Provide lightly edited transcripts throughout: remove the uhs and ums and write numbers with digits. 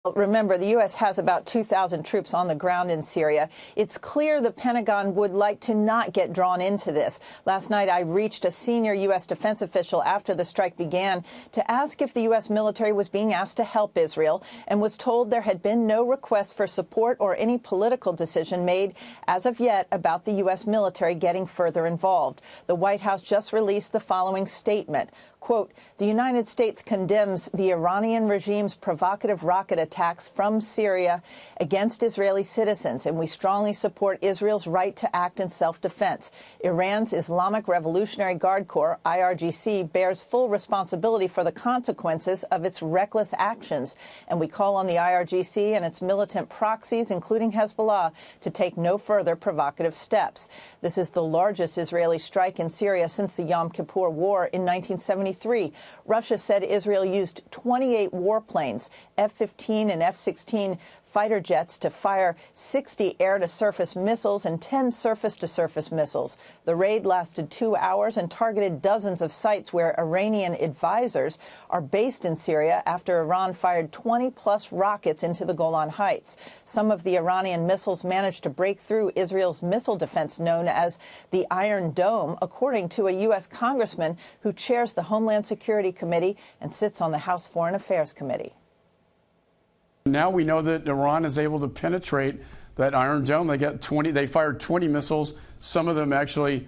Remember, the U.S. has about 2,000 troops on the ground in Syria. It's clear the Pentagon would like to not get drawn into this. Last night, I reached a senior U.S. defense official after the strike began to ask if the U.S. military was being asked to help Israel, and was told there had been no request for support or any political decision made as of yet about the U.S. military getting further involved. The White House just released the following statement. Quote, the United States condemns the Iranian regime's provocative rocket attacks from Syria against Israeli citizens, and we strongly support Israel's right to act in self-defense. Iran's Islamic Revolutionary Guard Corps, IRGC, bears full responsibility for the consequences of its reckless actions, and we call on the IRGC and its militant proxies, including Hezbollah, to take no further provocative steps. This is the largest Israeli strike in Syria since the Yom Kippur War in 1973. Russia said Israel used 28 warplanes, F-15 and F-16 fighter jets, to fire 60 air-to-surface missiles and 10 surface-to-surface missiles. The raid lasted 2 hours and targeted dozens of sites where Iranian advisors are based in Syria after Iran fired 20-plus rockets into the Golan Heights. Some of the Iranian missiles managed to break through Israel's missile defense known as the Iron Dome, according to a U.S. congressman who chairs the Homeland Security Committee and sits on the House Foreign Affairs Committee. Now we know that Iran is able to penetrate that Iron Dome. They fired 20 missiles. Some of them actually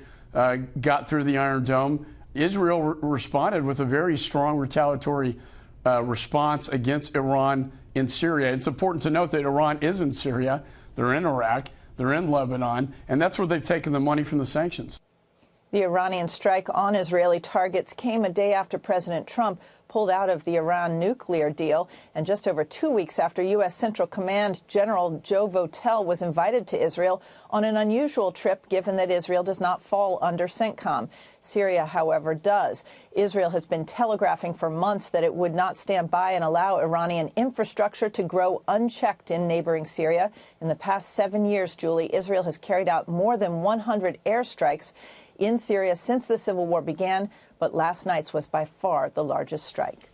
got through the Iron Dome. Israel responded with a very strong retaliatory response against Iran in Syria. It's important to note that Iran is in Syria. They're in Iraq. They're in Lebanon. And that's where they've taken the money from the sanctions. The Iranian strike on Israeli targets came a day after President Trump pulled out of the Iran nuclear deal, and just over 2 weeks after U.S. Central Command General Joe Votel was invited to Israel on an unusual trip, given that Israel does not fall under CENTCOM. Syria, however, does. Israel has been telegraphing for months that it would not stand by and allow Iranian infrastructure to grow unchecked in neighboring Syria. In the past 7 years, Julie, Israel has carried out more than 100 airstrikes in Syria since the civil war began, but last night's was by far the largest strike.